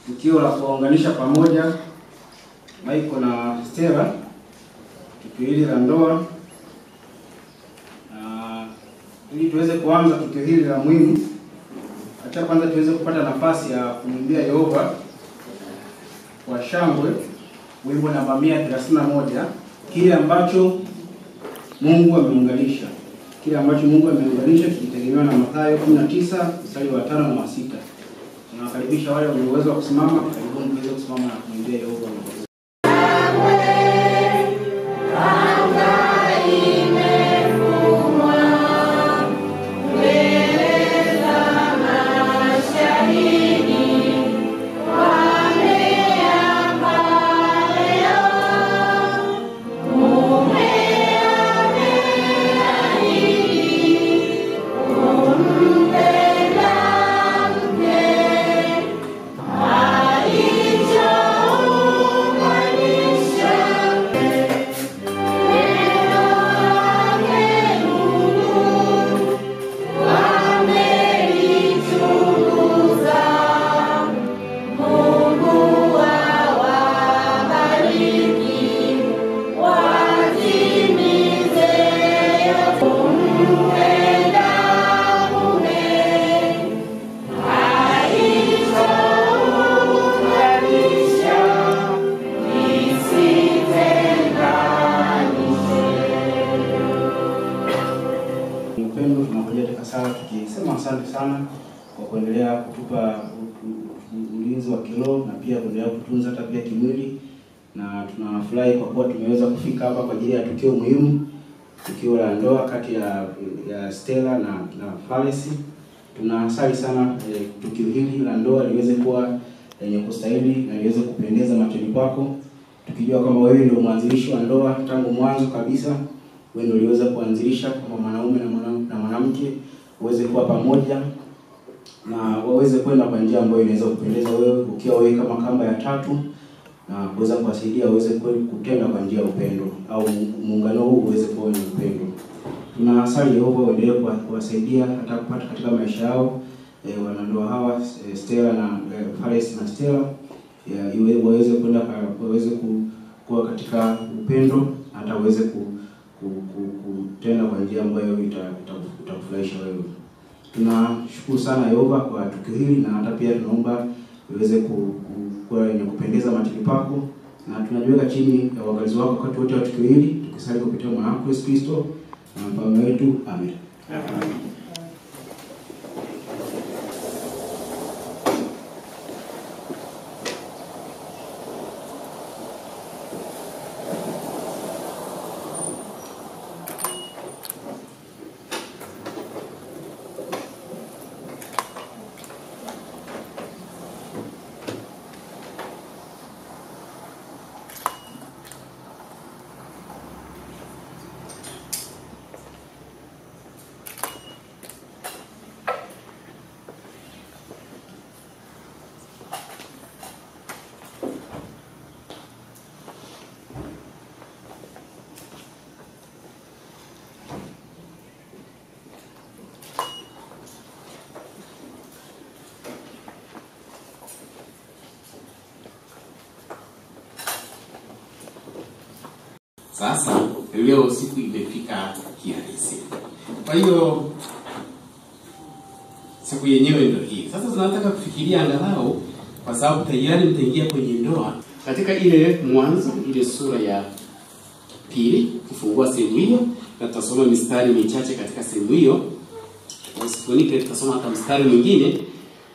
tukio la kuwaunganisha pamoja Michael na Stella, tukio hili la ndoa. Ili tuweze kuanza tukio hili la muhimu, acha kwanza tuweze kupata nafasi ya kumwimbia Yehova kwa shangwe wimbo namba 131, kile ambacho Mungu ameunganisha. Kile ambacho Mungu ameunganisha kilitegemewa na Mathayo 19 mstari wa 5 na 6. Tunawakaribisha wale wenye uwezo wa kusimama, karibuni tuweze kusimama na kumwimbia Yehova. Asante sana kwa kuendelea kutupa ulinzi wa kiroho na pia kuendelea kutunza hata pia kimwili, na tunafurahi kwa kuwa tumeweza kufika hapa kwa ajili ya tukio muhimu, tukio la ndoa kati ya Stella na Fares. Tunasali sana tukio hili la ndoa liweze kuwa lenye kustahili na liweze kupendeza machoni pako, tukijua kama wewe ndio mwanzilishi wa ndoa tangu mwanzo kabisa. Wewe ndio uliweza kuanzilisha kama mwanaume na mwanamke uweze kuwa pamoja na waweze kwenda kwa njia ambayo inaweza kupendeza wewe, ukiwa wewe kama kamba ya tatu, na kuweza kuwasaidia waweze kutenda kwa njia ya upendo, au muungano huu uweze kuwa ni upendo. Tunasali Yehova uendelee kuwasaidia hata kupata katika maisha yao wanandoa hawa Stella na Fares na Stella, waweze kwenda waweze kuwa katika upendo, hata waweze kutenda kwa njia ambayo itakufurahisha wewe. Tunashukuru sana Yehova kwa tukio hili, na hata pia tunaomba iweze kuwa yenye kupendeza machoni pako, na tunajiweka chini ya uangalizi wako wakati wote wa tukio hili, tukisali kupitia mwana wako Yesu Kristo na mfalme wetu. Amen. Amen. Sasa leo siku imefika kiasi. Kwa hiyo siku yenyewe ndio hii. Sasa tunataka kufikiria angalau, kwa sababu tayari mtaingia kwenye ndoa, katika ile Mwanzo ile sura ya 2, kufungua sehemu hiyo, na tutasoma mistari michache katika sehemu hiyo. Usifunike, tutasoma hata mstari mwingine.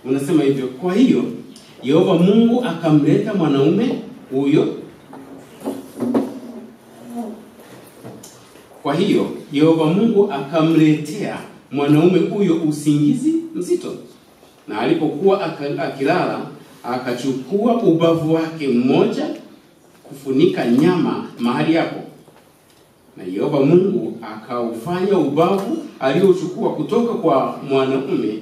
Unasema hivyo: kwa hiyo Yehova Mungu akamleta mwanaume huyo. Kwa hiyo Yehova Mungu akamletea mwanaume huyo usingizi mzito, na alipokuwa akilala akachukua ubavu wake mmoja kufunika nyama mahali hapo, na Yehova Mungu akaufanya ubavu aliochukua kutoka kwa mwanaume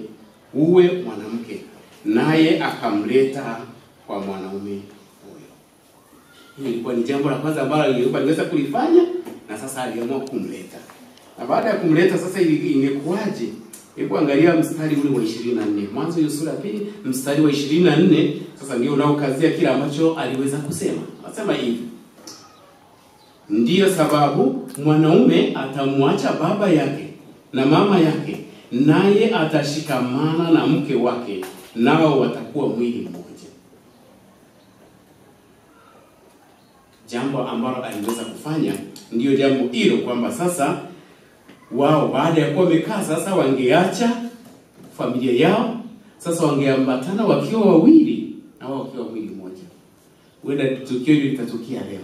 uwe mwanamke, naye akamleta kwa mwanaume huyo. Hili ilikuwa ni jambo la kwanza ambalo Yehova aliweza kulifanya, na sasa aliamua kumleta. Na baada ya kumleta sasa ingekuaje? Hebu angalia mstari ule wa 24. Mwanzo hiyo sura ya 2 mstari wa 24. Sasa ndio unaokazia kile ambacho aliweza kusema. Anasema hivi: ndiyo sababu mwanaume atamwacha baba yake na mama yake, naye atashikamana na mke wake, nao watakuwa mwili mmoja. Jambo ambalo aliweza kufanya ndiyo jambo hilo, kwamba sasa wao baada ya kuwa wamekaa sasa wangeacha familia yao, sasa wangeambatana wakiwa wawili na wao wakiwa mwili mmoja. Huenda tukio hili litatukia leo.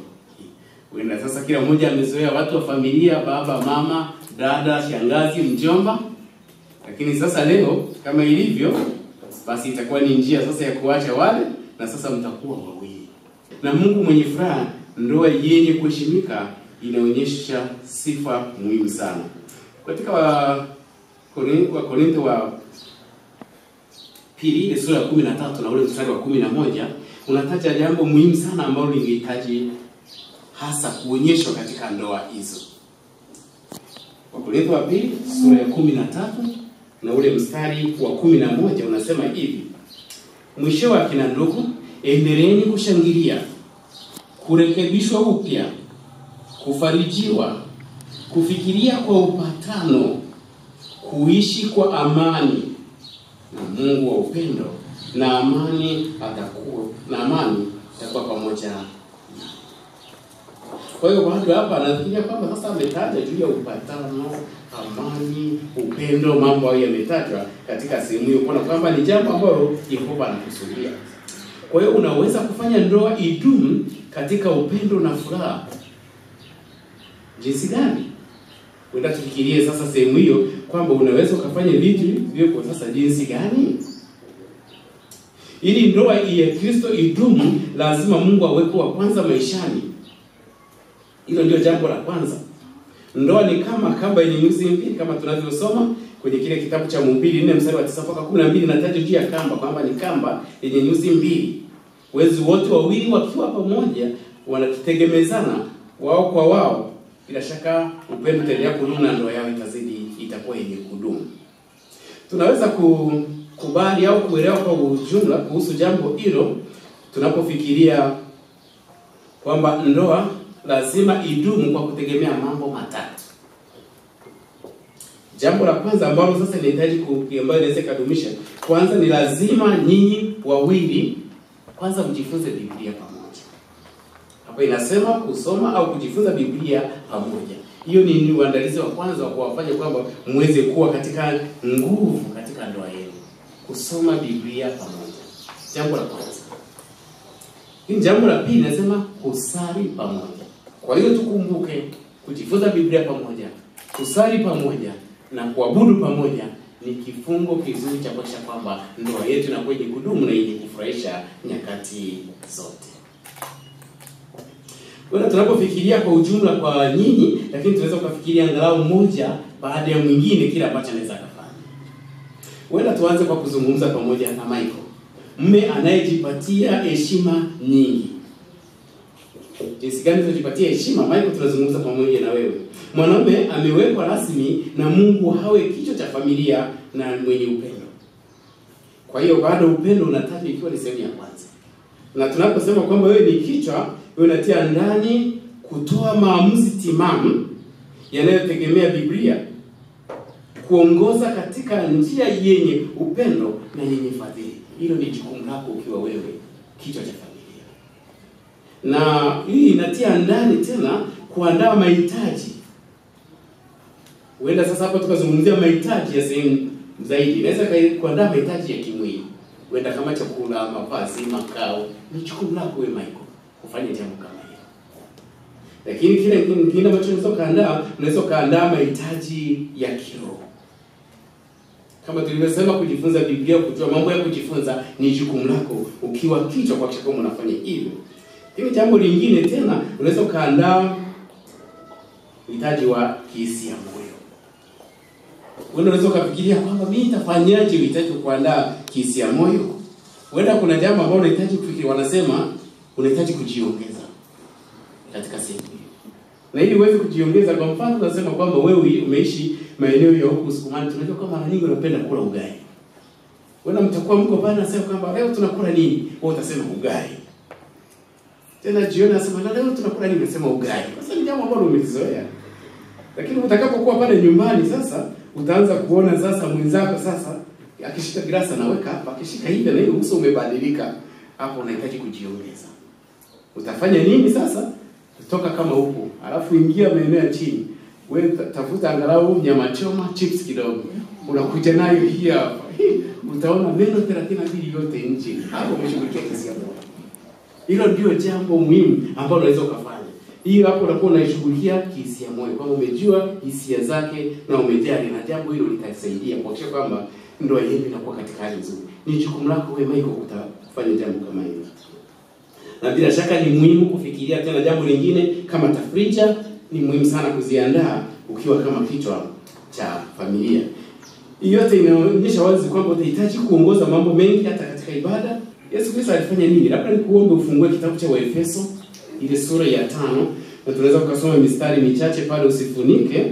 Huenda sasa kila mmoja amezoea watu wa familia, baba, mama, dada, shangazi, mjomba. Lakini sasa leo kama ilivyo, basi itakuwa ni njia sasa ya kuacha wale, na sasa mtakuwa wawili. Na Mungu mwenye furaha, ndoa yenye kuheshimika inaonyesha sifa muhimu sana. Katika Wakorintho wa pili ile sura ya 13 na ule mstari wa 11 unataja jambo muhimu sana ambalo lingehitaji hasa kuonyeshwa katika ndoa hizo. Wakorintho wa pili sura ya 13 na ule mstari wa 11 unasema hivi: mwisho wa kina ndugu, endeleeni kushangilia, kurekebishwa upya, kufarijiwa, kufikiria kwa upatano, kuishi kwa amani, na Mungu wa upendo na amani atakuwa pamoja. Kwa hiyo bado hapa anafikiria kwamba sasa ametaja juu ya upatano, amani, upendo, mambo hayo yametajwa katika sehemu hiyo, kwa kwamba ni jambo ambalo Yehova anakusudia. Kwa hiyo unaweza kufanya ndoa idumu katika upendo na furaha. Jinsi gani? Wenda tufikirie sasa sehemu hiyo kwamba unaweza ukafanya vitu hivyo kwa sasa jinsi gani? Ili ndoa ya Kristo idumu, lazima Mungu aweke wa kwanza maishani. Hilo ndio jambo la kwanza. Ndoa ni kama kamba yenye nyuzi mbili, kama tunavyosoma kwenye kile kitabu cha Mhubiri 4 mstari wa 9 mpaka 12, inataja juu ya kamba kwamba ni kamba yenye nyuzi mbili. Wezi wote wawili wakiwa pamoja wanakitegemezana wao kwa wao, bila shaka upendo utaendelea kudumu na ndoa yao itakuwa yenye kudumu. Tunaweza kukubali au kuelewa kwa ujumla kuhusu jambo hilo tunapofikiria kwamba ndoa lazima idumu kwa kutegemea mambo matatu. Jambo la kwanza ambalo sasa linahitaji ambayo inaweza kudumisha, kwanza ni lazima nyinyi wawili kwanza mjifunze Biblia pamoja. Hapa inasema kusoma au kujifunza Biblia pamoja. Hiyo ni uandalizi wa kwanza wa kuwafanya kwamba muweze kuwa katika nguvu katika ndoa yenu. Kusoma Biblia pamoja. Jambo la kwanza. Hili jambo la pili nasema kusali pamoja. Kwa hiyo tukumbuke kujifunza Biblia pamoja, kusali pamoja na kuabudu pamoja ni kifungo kizuri cha kuhakikisha kwamba ndoa yetu inakuwa yenye kudumu na yenye kufurahisha nyakati zote. Wala tunapofikiria kwa ujumla kwa nyinyi, lakini tunaweza kufikiria angalau mmoja baada ya mwingine kile ambacho anaweza kufanya. Wala tuanze kwa kuzungumza pamoja na Michael, mume anayejipatia heshima nyingi. Jinsi gani tunajipatia heshima? Michael, tunazungumza pamoja na wewe. Mwanaume amewekwa rasmi na Mungu hawe kichwa cha familia na mwenye upendo. Kwa hiyo bado upendo unatajwa ikiwa ni sehemu ya kwanza. Na tunaposema kwamba wewe ni kichwa, wewe unatia ndani kutoa maamuzi timamu yanayotegemea Biblia, kuongoza katika njia yenye upendo na yenye fadhili. Hilo ni jukumu lako ukiwa wewe kichwa cha familia. Na hii inatia ndani tena kuandaa mahitaji. Huenda sasa hapa tukazungumzia mahitaji ya sehemu zaidi. Inaweza kuandaa mahitaji ya kimwili. Huenda kama chakula, mavazi, makao. Ni jukumu lako wewe Michael kufanya jambo kama hilo. Lakini kile ambacho unaweza kuandaa mahitaji ya kiroho. Kama tulivyosema, kujifunza Biblia, kujua mambo ya kujifunza ni jukumu lako ukiwa kichwa kwa sababu unafanya hivyo. Lakini jambo lingine tena, unaweza kuandaa uhitaji wa kihisia moyo. Wewe unaweza kufikiria kwamba mimi nitafanyaje uhitaji kuandaa kihisia moyo? Huenda kuna jambo ambalo unahitaji kufikiria, wanasema unahitaji kujiongeza katika sehemu hiyo. Na ili uweze kujiongeza, kwa mfano tunasema kwamba wewe umeishi maeneo ya huko Sukumani, tunajua kama mara nyingi unapenda kula ugali. Wewe mtakuwa mko pale nasema kwamba leo tunakula nini? Wewe utasema ugali. Tena jioni nasema leo tunakula nini? Unasema ugali. Sasa ni jambo ambalo umelizoea. Lakini utakapokuwa pale nyumbani sasa utaanza kuona sasa mwenzako sasa akishika glasi anaweka hapa, akishika hivi na hiyo uso umebadilika. Hapo unahitaji kujiongeza. Utafanya nini sasa? Kutoka kama huko, alafu ingia maeneo ya chini. Wewe tafuta angalau nyama choma, chips kidogo. Unakuja nayo hii hapa. Utaona meno 32 yote nje. Hapo umeshughulikia kesi yako. Hilo ndio jambo muhimu ambalo unaweza ukafanya. Hiyo hapo unakuwa unaishughulikia kesi ya moyo. Kama umejua hisia zake na umejali, na jambo hilo litasaidia kuhakikisha kwamba ndoa yenu inakuwa katika hali nzuri. Ni jukumu lako wewe Michael kufanya jambo kama hilo. Na bila shaka ni muhimu kufikiria tena jambo lingine kama tafrija, ni muhimu sana kuziandaa ukiwa kama kichwa cha familia. Hiyo yote inaonyesha wazi kwamba utahitaji kuongoza mambo mengi hata katika ibada. Yesu Kristo alifanya nini? Labda nikuombe ufungue kitabu cha Waefeso ile sura ya 5 na tunaweza kusoma mistari michache pale, usifunike.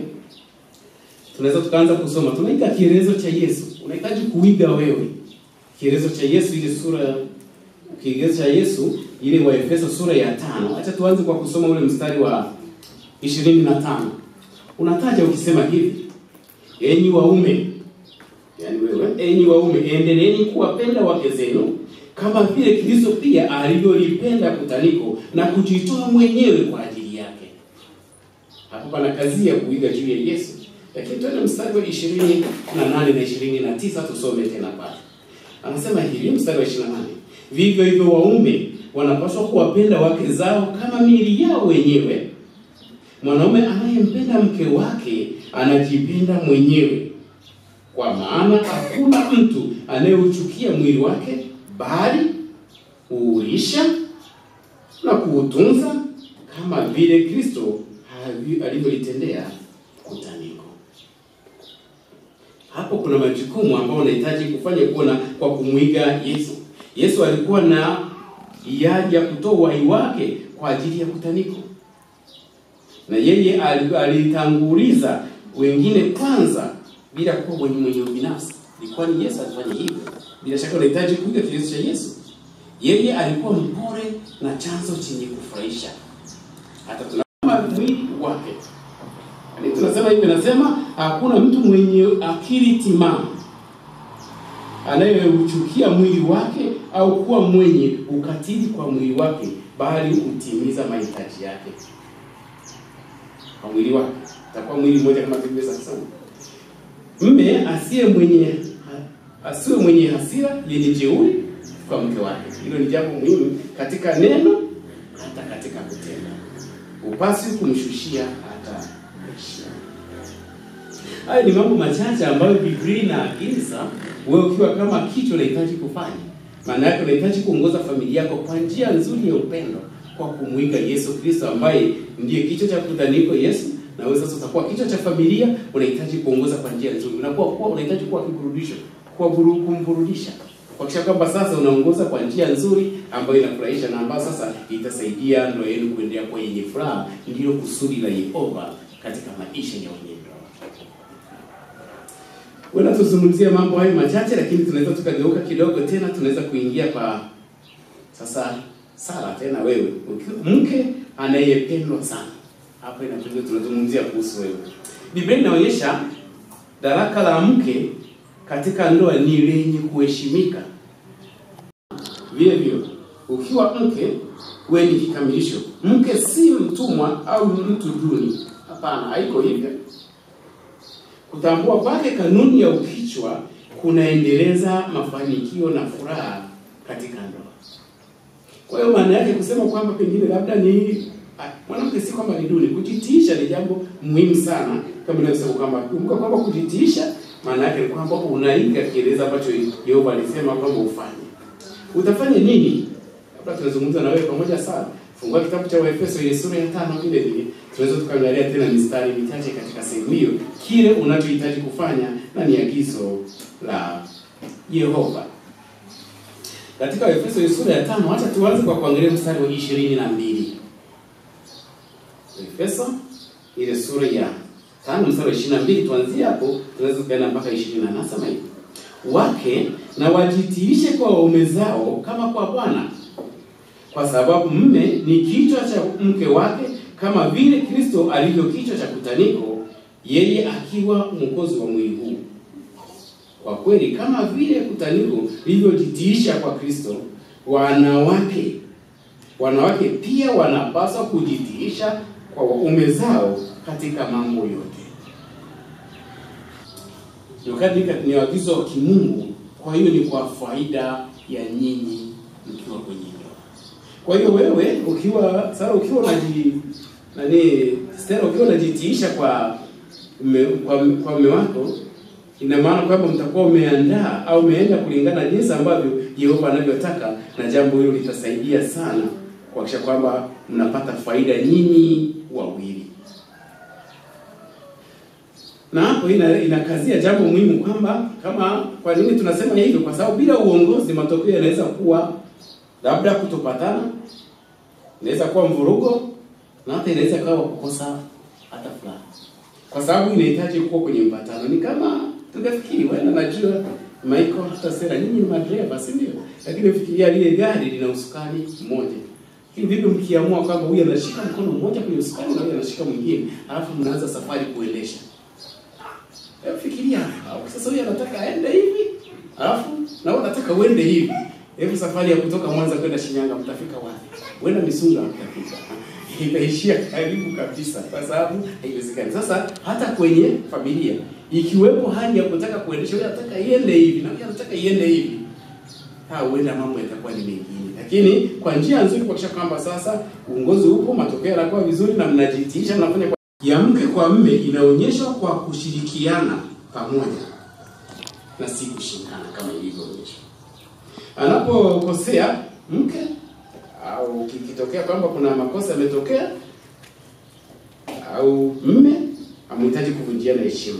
Tunaweza tukaanza kusoma. Tunaita kielezo cha Yesu. Unahitaji kuiga wewe. Kielezo cha Yesu ile sura, kielezo cha Yesu ile Waefeso sura ya 5. Acha tuanze kwa kusoma ule mstari wa 25. Unataja ukisema hivi: enyi waume, yani wewe, enyi waume, endeleeni kuwapenda wake zenu kama vile Kristo pia alivyolipenda kutaniko na kujitoa mwenyewe kwa ajili yake. Hapo pana kazi ya kuiga juu ya Yesu. Lakini tuende mstari wa 28 na 29 tusome tena pale. Anasema hivi mstari wa 28: vivyo hivyo waume wanapaswa kuwapenda wake zao kama miili yao wenyewe. Mwanaume anayempenda mke wake anajipenda mwenyewe. Kwa maana hakuna mtu anayeuchukia mwili wake, bali huulisha na kuutunza kama vile Kristo alivyolitendea kutaniko. Hapo kuna majukumu ambayo unahitaji kufanya kuona kwa kumuiga Yesu. Yesu alikuwa na hiari ya kutoa uhai wake kwa ajili ya kutaniko. Na yeye alitanguliza wengine kwanza bila kuwa mwenye binafsi. Ilikuwa ni Yesu alifanya hivyo. Bila shaka unahitaji kuiga kielezo cha Yesu. Yeye alikuwa mpole na chanzo chenye kufurahisha. Hata tunasema mwili wake. Yaani tunasema hivi, nasema hakuna mtu mwenye akili timamu anayeuchukia mwili wake au kuwa mwenye ukatili kwa mwili wake, bali utimiza mahitaji yake. Kwa mwili wake atakuwa mwili mmoja kama tulivyo sasa. Mume asiwe mwenye hasira yenye jeuri kwa mke wake. Hilo ni jambo muhimu katika neno hata katika kutenda. Upasi kumshushia hata heshima. Hayo ni mambo machache ambayo Biblia inaagiza wewe ukiwa kama kichwa unahitaji kufanya. Maana yake unahitaji kuongoza familia yako kwa njia nzuri ya upendo, kwa kumuiga Yesu Kristo ambaye ndiye kichwa cha kutaniko Yesu. Na wewe sasa utakuwa kichwa cha familia, unahitaji kuongoza kwa njia nzuri. Unahitaji kuwa kiburudisho, kumburudisha. Kuhakikisha kwamba sasa unaongoza kwa njia nzuri ambayo inafurahisha na ambayo sasa itasaidia ndoa yenu kuendelea kwa yenye furaha. Ndio kusudi la Yehova katika maisha ya wenye ndoa. Wewe tuzungumzie mambo hayo machache, lakini tunaweza tukageuka kidogo tena, tunaweza kuingia kwa sasa sala tena. Wewe mke anayependwa sana. Hapa tunazungumzia kuhusu wewe. Biblia inaonyesha daraka la mke katika ndoa ni lenye kuheshimika. Vile vile ukiwa mke wewe ni kikamilisho. Mke si mtumwa au mtu duni. Hapana, haiko hivyo. Kutambua kwake kanuni ya ukichwa kunaendeleza mafanikio na furaha katika ndoa. Kwa hiyo maana yake kusema kwamba pengine labda ni mwanamke si kwamba ni duni. Kujitiisha ni jambo muhimu sana. Kama ninavyosema kwamba kujitiisha maana yake ni kwamba unaiga kieleza ambacho Yehova alisema kwamba ufanye. Utafanya nini? Labda tunazungumza na wewe pamoja sana. Fungua kitabu cha Waefeso ile sura ya 5 vile vile. Tunaweza tukaangalia tena mistari michache katika sehemu hiyo, kile unachohitaji kufanya na ni agizo la Yehova. Katika Waefeso ile sura ya 5, acha tuanze kwa kuangalia mstari wa 22. Waefeso ile sura ya 5 mstari wa 22, tuanzie hapo, tunaweza kwenda mpaka 20. Nasema hivi: wake na wajitiishe kwa waume zao kama kwa Bwana. Kwa sababu mume ni kichwa cha mke wake, kama vile Kristo alivyo kichwa cha kutaniko, yeye akiwa mwokozi wa mwili huu. Kwa kweli kama vile kutaniko lilivyojitiisha kwa Kristo, wanawake pia wanapaswa kujitiisha kwa waume zao katika mambo yote. Ni agizo la kimungu, kwa hiyo ni kwa faida ya nyinyi mkiwa kwenye ndoa. Kwa hiyo wewe ukiwa unajitiisha kwa mume wako, ina maana kwamba mtakuwa umeandaa au umeenda kulingana na jinsi ambavyo Yehova anavyotaka, na jambo hilo litasaidia sana kuhakikisha kwamba mnapata faida nyinyi wawili. Na hapo inakazia jambo muhimu kwamba kwa nini tunasema hivyo? Kwa sababu bila uongozi matokeo yanaweza kuwa labda kutopatana, inaweza kuwa mvurugo, na hata inaweza kuwa kukosa hata fulani. Kwa sababu inahitaji kuwa kwenye mpatano. Ni kama tungefikiri wewe najua Michael hata Sera nyinyi ni madereva, si ndio? Lakini fikiria lile gari lina usukani mmoja. Hivi vipi mkiamua kwamba huyu anashika mkono mmoja kwenye usukani na huyu anashika mwingine, alafu mnaanza safari kuendesha? Fikiria, sasa huyu anataka aende hivi, alafu na wewe unataka uende hivi. Hebu safari ya kutoka Mwanza kwenda Shinyanga mtafika wapi? Wenda Misunga mtafika. Itaishia karibu kabisa, kwa sababu haiwezekani. Sasa hata kwenye familia ikiwepo hali ya kutaka kuendesha, huyu anataka iende hivi na huyu anataka iende hivi, huenda mambo yatakuwa ni mengine. Lakini kwa njia nzuri kuhakikisha kwamba sasa uongozi upo, matokeo yanakuwa vizuri na mnajitiisha, mnafanya ya mke kwa mume inaonyeshwa kwa kushirikiana pamoja na si kushindana kama ilivyoonyeshwa. Anapokosea mke au kikitokea kwamba kuna makosa yametokea, au mume amehitaji kuvunjiana heshima,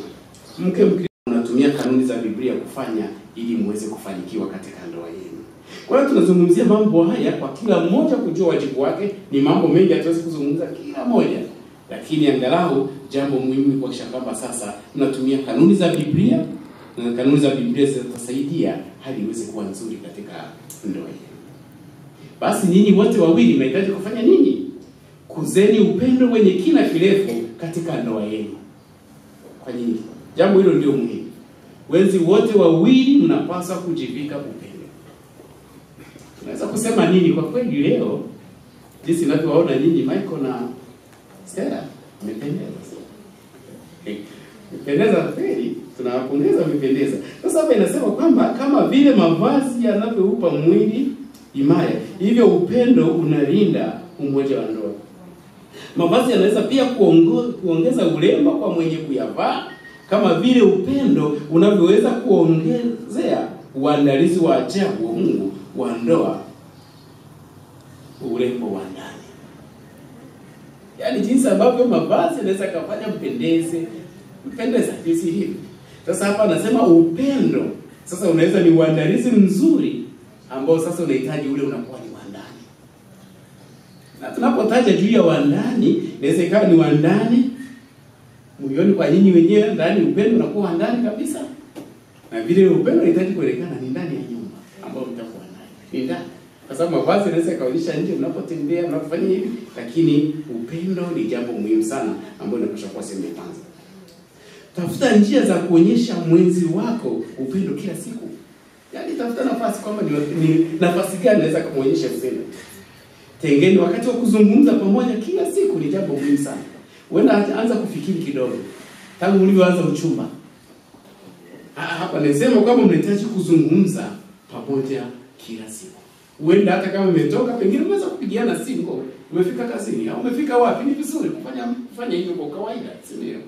mke unatumia kanuni za Biblia kufanya ili muweze kufanikiwa katika ndoa yenu. Kwa hiyo tunazungumzia mambo haya kwa kila mmoja kujua wajibu wake. Ni mambo mengi hatuwezi kuzungumza kila moja, lakini angalau jambo muhimu ni kuhakikisha kwamba sasa tunatumia kanuni za Biblia, na kanuni za Biblia zitasaidia hali iweze kuwa nzuri katika ndoa yenu. Basi nyinyi wote wawili mnahitaji kufanya nini? Kuzeni upendo wenye kina kirefu katika ndoa yenu. Kwa nini? Jambo hilo ndio muhimu. Wenzi wote wawili mnapaswa kujivika upendo. Tunaweza kusema nini kwa kweli leo? Jinsi ninavyowaona nyinyi Michael na Stella, mmependeza. Mmependeza kweli, tunawapongeza, mmependeza. Sasa hapa inasema kwamba kama vile mavazi yanavyoupa mwili imara, hivyo upendo unalinda umoja wa ndoa. Mavazi yanaweza pia kuongeza urembo kwa mwenye kuyavaa, kama vile upendo unavyoweza kuongezea uandalizi wa ajabu wa Mungu wa ndoa, urembo wa ndani. Yaani jinsi ambavyo mavazi yanaweza kufanya mpendeza jinsi hivi. Sasa hapa anasema upendo sasa unaweza ni uandalizi mzuri ambao sasa unahitaji ule unakuwa ni wa ndani. Na tunapotaja juu ya wa ndani, inaweza ikawa ni wa ndani moyoni kwa nyinyi wenyewe, ndani upendo unakuwa wa ndani kabisa. Na vile upendo unahitaji kuelekana ni ndani ya nyumba ambao mtakuwa nayo. Ni ndani. Kwa sababu mavazi yanaweza kaonyesha nje mnapotembea, mnapofanya hivi, lakini upendo ni jambo muhimu sana ambalo linapaswa kuwa sehemu ya kwanza. Tafuta njia za kuonyesha mwenzi wako upendo kila siku. Yaani tafuta nafasi kwamba ni nafasi gani naweza kumuonyesha upendo. Tengeni wakati wa kuzungumza pamoja kila siku, ni jambo muhimu sana. Uenda anza kufikiri kidogo tangu ulivyoanza uchumba. Hapa nasema kwamba mnahitaji kuzungumza pamoja kila siku. Uenda hata kama umetoka pengine unaweza kupigiana simu, umefika kazini au umefika wapi, ni vizuri kufanya hivyo kwa kawaida, si ndio?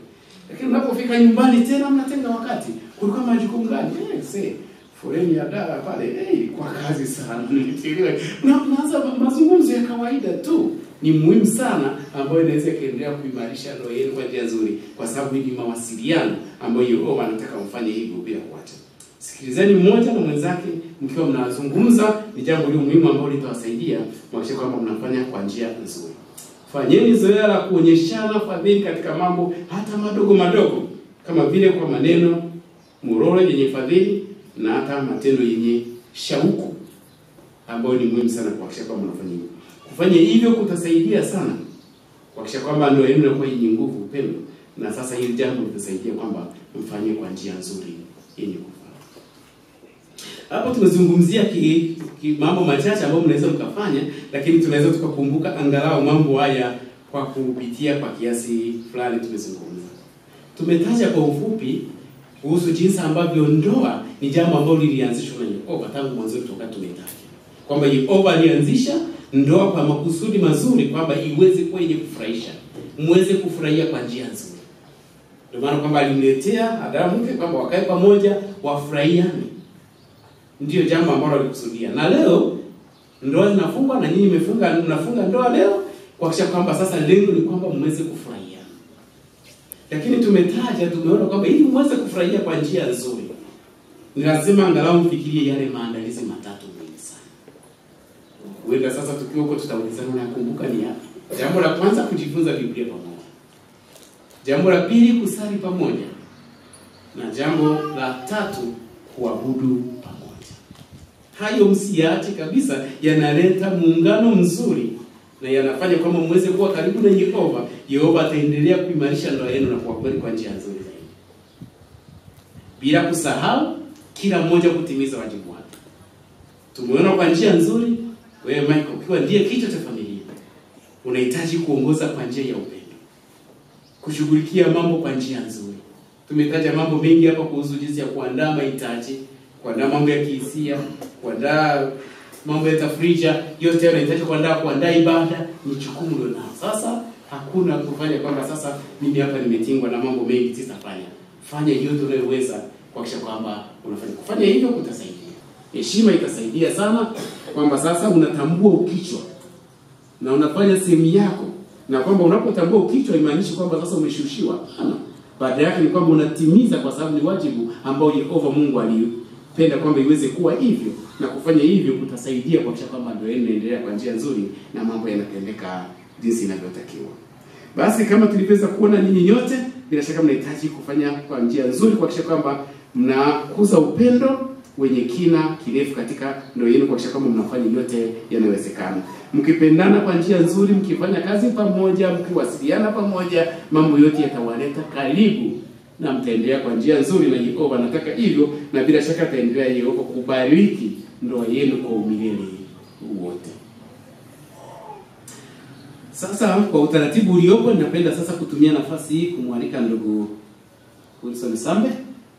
Lakini unapofika nyumbani tena mnatenga wakati. Kulikuwa majukumu gani? Foleni ya dada pale, kwa kazi sana. Mnaanza mazungumzo ya kawaida tu. Ni muhimu sana ambayo inaweza kuendelea kuimarisha ndoa yenu kwa njia nzuri, kwa sababu ni mawasiliano ambayo Yehova anataka mfanye hivyo bila kuacha. Sikilizeni mmoja na mwenzake mkiwa mnazungumza, ni jambo hilo muhimu ambalo litawasaidia kuhakikisha kwamba mnafanya kwa njia nzuri. Fanyeni zoea la kuonyeshana fadhili katika mambo hata madogo madogo, kama vile kwa maneno mororo yenye fadhili na hata matendo yenye shauku ambayo ni muhimu sana kuhakikisha kwamba mnafanya hivyo. Kufanya hivyo kutasaidia sana kuhakikisha kwamba ndoa yenu inakuwa yenye nguvu, upendo, na sasa hili jambo litasaidia kwamba mfanye kwa njia nzuri yenye kufaa. Hapo tumezungumzia mambo machache ambayo mnaweza mkafanya, lakini tunaweza tukakumbuka angalau mambo haya kwa kupitia kwa kiasi fulani tumezungumza. Tumetaja kwa ufupi kuhusu jinsi ambavyo ndoa ni jambo ambalo lilianzishwa na Yehova tangu mwanzo kutoka tumetaja. Kwamba Yehova alianzisha ndoa kwa makusudi mazuri kwamba iweze kuwa yenye kufurahisha. Muweze kufurahia kwa njia nzuri. Ndio maana kwamba alimletea Adamu mke kwamba wakae pamoja wafurahiane. Ndio jambo ambalo alikusudia. Na leo ndoa zinafungwa na nyinyi mnafunga ndoa leo kuhakikisha kwamba sasa lengo ni kwamba muweze kufurahia. Lakini tumeona kwamba ili muweze kufurahia kwa njia nzuri ni lazima angalau mfikirie yale maandalizi matatu muhimu sana. Wenda sasa tukiwa huko tutaulizana na kumbuka ni yapi. Jambo la kwanza kujifunza Biblia pamoja. Jambo la pili kusali pamoja. Na jambo la tatu kuabudu pamoja. Hayo msiache kabisa, yanaleta muungano mzuri na yanafanya kwamba muweze kuwa karibu na Yehova. Yehova ataendelea kuimarisha ndoa yenu na kuwabariki kwa njia nzuri zaidi. Bila kusahau kila mmoja kutimiza wajibu wake. Tumeona kwa njia nzuri, wewe Michael ukiwa ndiye kichwa cha familia, unahitaji kuongoza kwa njia ya upendo. Kushughulikia mambo kwa njia nzuri. Tumetaja mambo mengi hapa kuhusu jinsi ya kuandaa mahitaji, kuandaa mambo ya kihisia, kuandaa mambo ya tafrija, yote yanahitaji kuandaa ibada, ni jukumu leo. Sasa hakuna kufanya kwamba sasa mimi hapa nimetingwa na mambo mengi sitafanya. Fanya yote unayoweza kuhakikisha kwamba unafanya. Kufanya hivyo kutasaidia. Heshima itasaidia sana kwamba sasa unatambua ukichwa na unafanya sehemu yako, na kwamba unapotambua ukichwa imaanishi kwamba sasa umeshushiwa. Hapana. Baada yake ni kwamba unatimiza kwa sababu ni wajibu ambao Yehova Mungu alipenda kwamba iweze kuwa hivyo, na kufanya hivyo kutasaidia kuhakikisha kwamba ndoa yenu inaendelea kwa njia nzuri na mambo yanatendeka jinsi inavyotakiwa. Basi kama tuliweza kuona nyinyi nyote, bila shaka mnahitaji kufanya kwa njia nzuri kuhakikisha kwamba mnakuza upendo wenye kina kirefu katika ndoa yenu, kuhakikisha kwamba mnafanya yote yanayowezekana. Mkipendana kwa njia nzuri, mkifanya kazi pamoja, mkiwasiliana pamoja, mambo yote yatawaleta karibu na mtaendelea kwa njia nzuri, na Yehova anataka hivyo, na bila shaka ataendelea Yehova kubariki ndoa yenu kwa umilele wote. Sasa kwa utaratibu uliopo, ninapenda sasa kutumia nafasi hii kumwalika ndugu Wilson Sambe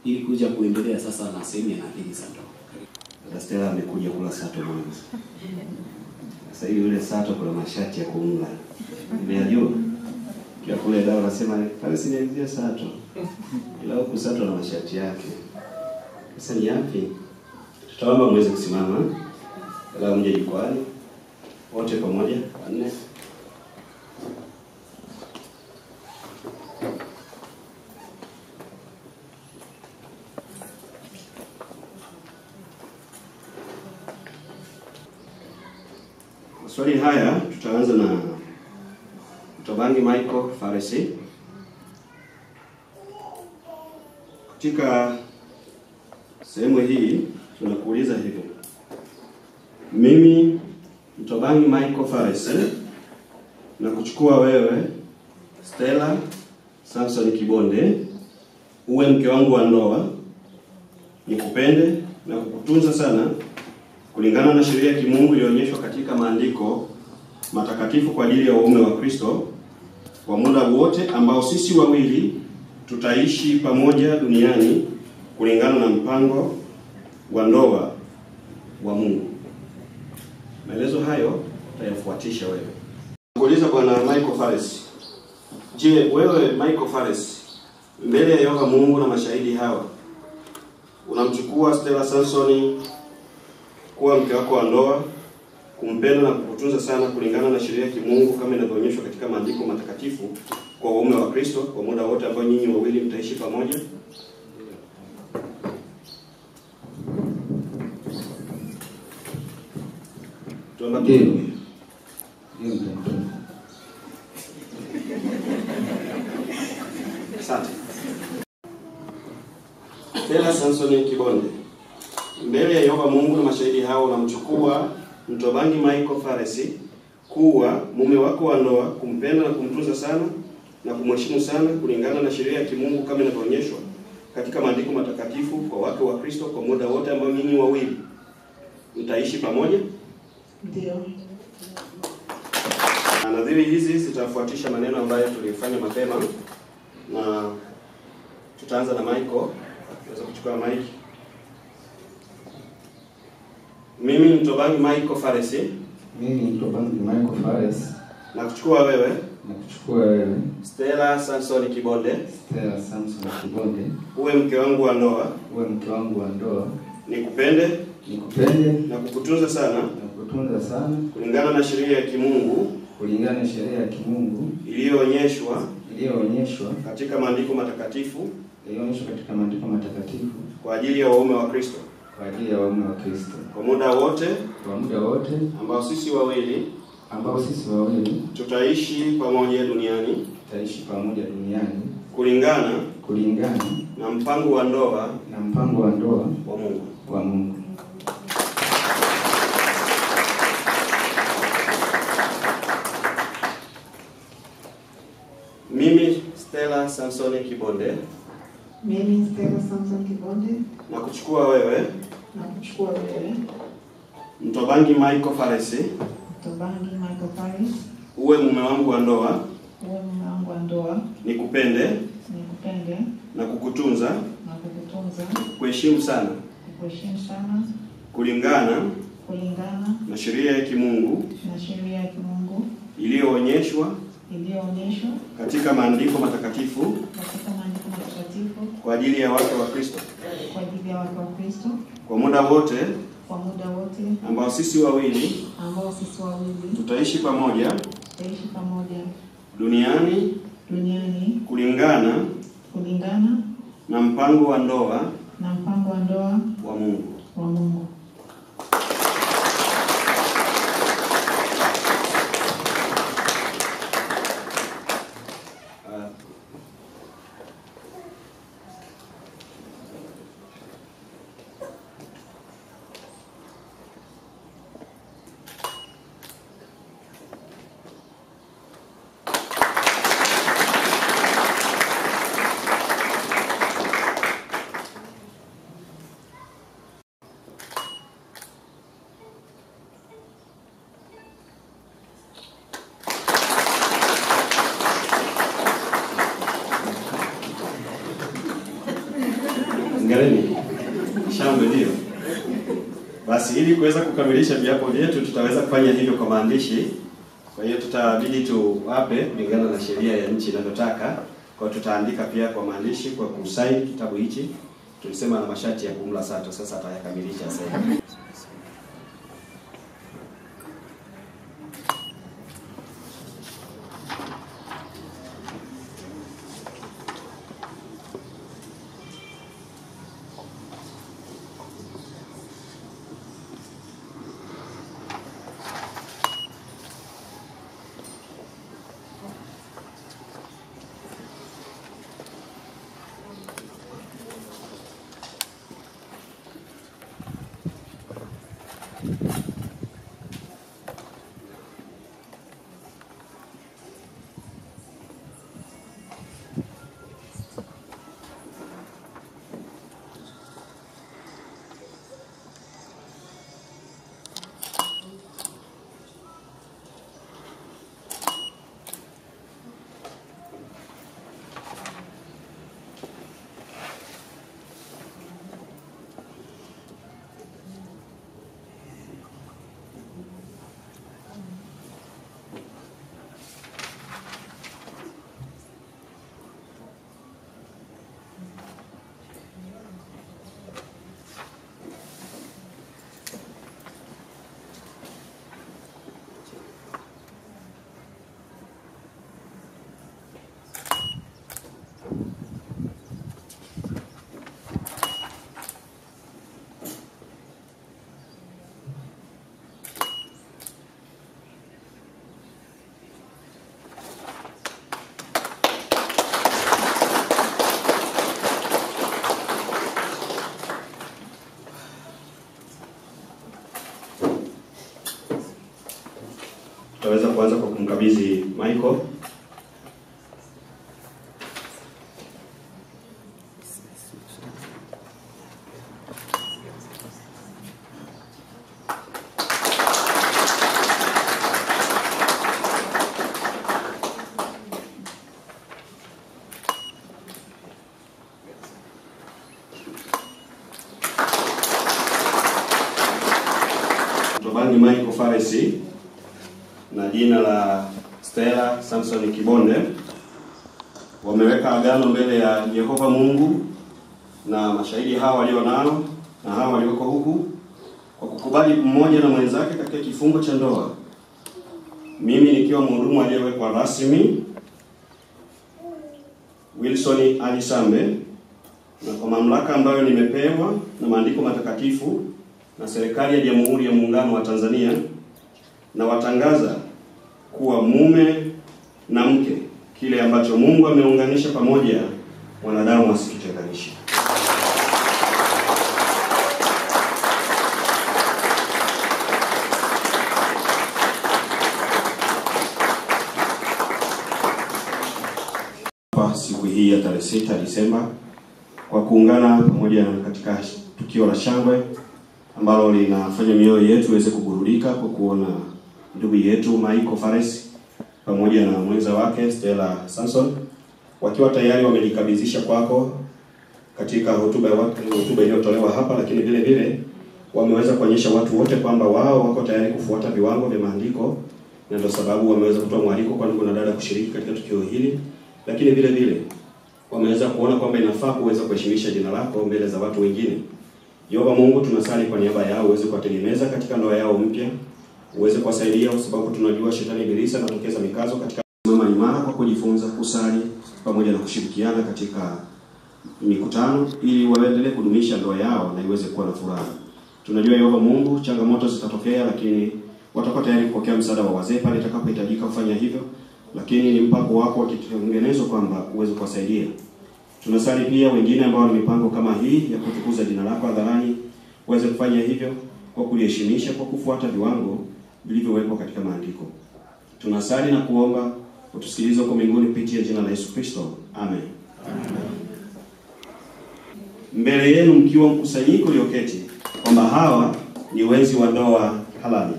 ili kuja kuendelea sasa na sehemu ya nadhiri za ndoa. Stella amekuja kula sato mwanzo. Sasa hivi yule sato kuna mashati ya kuunga. Unajua? Kia kule dawa nasema pale sinaizia sato. Ila huko sato na mashati yake. Sasa ni yapi? Tutaomba muweze kusimama. Ila mje jukwani. Wote pamoja, wanne. Swali haya tutaanza na Mtobangi Michael Faresi. Katika sehemu hii tunakuuliza hivyo: mimi Mtobangi Michael Faresi na kuchukua wewe Stella Samson Kibonde uwe mke wangu wa ndoa, nikupende na kukutunza sana kulingana na sheria ya kimungu iliyoonyeshwa katika maandiko matakatifu kwa ajili ya waume wa Kristo kwa muda wote ambao sisi wawili tutaishi pamoja duniani kulingana na mpango wa ndoa wa Mungu. Maelezo hayo utayafuatisha wewe. Kuuliza Bwana Michael Fares. Je, wewe Michael Fares, mbele ya Yehova Mungu na mashahidi hawa, unamchukua Stella Samson kuwa mke wako wa ndoa, kumpenda na kukutunza sana kulingana na sheria ya kimungu kama inavyoonyeshwa katika maandiko matakatifu kwa waume wa Kristo kwa muda wote ambao nyinyi wawili mtaishi pamoja? Tuombe. Ndio. Asante. Stella Samson Kibonde, mbele ya Yehova Mungu na mashahidi hao namchukua Mtobangi Michael Faresi kuwa mume wako wa ndoa, kumpenda na kumtunza sana na kumheshimu sana kulingana na sheria ya kimungu kama inavyoonyeshwa katika maandiko matakatifu kwa wake wa Kristo kwa muda wote ambao ninyi wawili mtaishi pamoja. Ndio. Na nadhiri hizi zitafuatisha maneno ambayo tulifanya mapema, na tutaanza na Michael. Tunaweza kuchukua mic. Mimi Mtobangi Michael Faresi. Mimi Mtobangi Michael Faresi. Na kuchukua wewe. Stella Samson Kibonde. Uwe mke wangu wa ndoa. Nikupende. Na kukutunza sana. Kulingana na sheria ya kimungu. Iliyoonyeshwa katika maandiko matakatifu. Kwa ajili ya waume wa Kristo. Kwa muda wote ambao sisi wawili tutaishi pamoja duniani. Kulingana na mpango wa ndoa wa Mungu. Mimi Stella Samson Kibonde. Na kuchukua wewe. Mtobangi Michael Faresi. Uwe mume wangu wa ndoa. Nikupende. Na kukutunza. Kuheshimu sana. Kulingana na sheria ya kimungu. Iliyoonyeshwa katika maandiko matakatifu. Kwa ajili ya wake wa Kristo. Kwa muda wote ambao sisi wawili tutaishi pamoja duniani kulingana na mpango wa ndoa wa Mungu. Ngareni. Shangwe ndio. Basi ili kuweza kukamilisha viapo vyetu tutaweza kufanya hivyo kwa maandishi. Kwa hiyo tutabidi tuwape kulingana na sheria ya nchi inavyotaka. Kwa hiyo tutaandika pia kwa maandishi kwa kusaini kitabu hichi. Tulisema na masharti ya kumla sato, sasa atayakamilisha sasa. tutaweza kuanza kwa kumkabidhi Michael. Mtobangi Michael Fares na jina la Stella Samson Kibonde wameweka agano mbele ya Yehova Mungu na mashahidi hawa walio nao na hawa walioko huku kwa kukubali mmoja na mwenzake katika kifungo cha ndoa. Mimi nikiwa mhudumu aliyewekwa rasmi Wilson Alisambe, na kwa mamlaka ambayo nimepewa na maandiko matakatifu na serikali ya Jamhuri ya Muungano wa Tanzania, na watangaza kuwa mume na mke, kile ambacho Mungu ameunganisha pamoja wanadamu wasikitenganishe. Siku hii ya tarehe 6 Disemba kwa kuungana pamoja katika tukio la shangwe ambalo linafanya mioyo yetu iweze kuburudika kwa kuona ndugu yetu Michael Fares pamoja na mwenza wake Stella Samson wakiwa tayari wamejikabidhisha kwako katika hotuba iliyotolewa hapa, lakini vile vile wameweza kuonyesha watu wote kwamba wao wako tayari kufuata viwango vya maandiko, na ndio sababu wameweza kutoa mwaliko kwa ndugu na dada kushiriki katika tukio hili. Lakini vile vile wameweza kuona kwamba inafaa kuweza kuheshimisha jina lako mbele za watu wengine. Yehova Mungu, tunasali kwa niaba yao uweze kuwategemeza katika ndoa yao mpya, uweze kuwasaidia kwa sababu tunajua shetani ibilisi anatokeza mikazo katika mama imara kwa kujifunza kusali pamoja na kushirikiana katika mikutano ili waendelee kudumisha ndoa yao na iweze kuwa na furaha. Tunajua Yehova Mungu changamoto zitatokea, lakini watakuwa tayari kupokea msaada wa wazee pale itakapohitajika kufanya hivyo, lakini ni mpango wako wa kitengenezo kwamba uweze kuwasaidia. Tunasali pia wengine ambao ni mipango kama hii ya kutukuza jina lako hadharani waweze kufanya hivyo kwa kuliheshimisha kwa kufuata viwango vilivyowekwa katika maandiko. Tunasali na kuomba utusikilize kwa mbinguni kupitia jina la Yesu Kristo. Amen. Mbele yenu mkiwa mkusanyiko ulioketi kwamba hawa ni wenzi wa ndoa halali.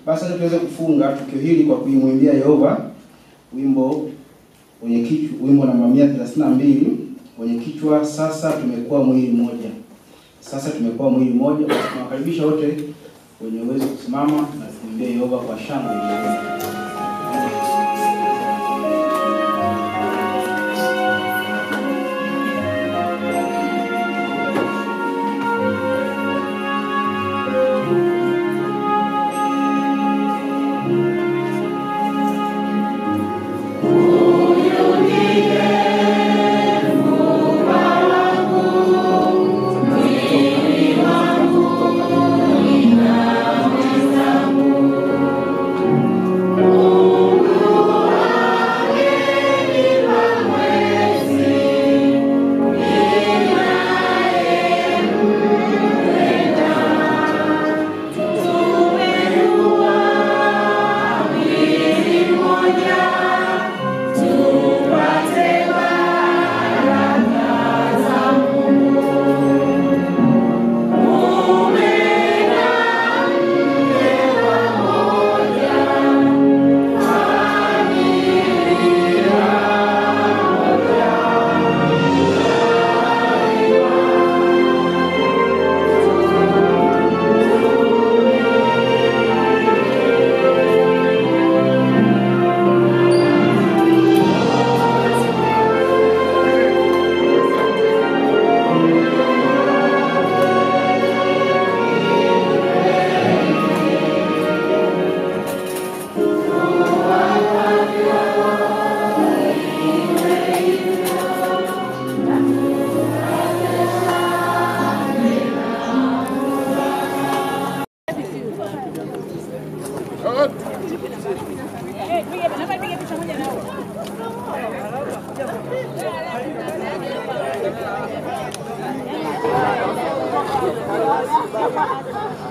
Basi tuweze kufunga tukio hili kwa kuimwimbia Yehova wimbo namba 132 wenye kichwa sasa tumekuwa mwili mmoja. Sasa tumekuwa mwili mmoja. Tunawakaribisha wote wenye uwezo kusimama na kuimbia Yehova kwa shangwe. Oh Basi.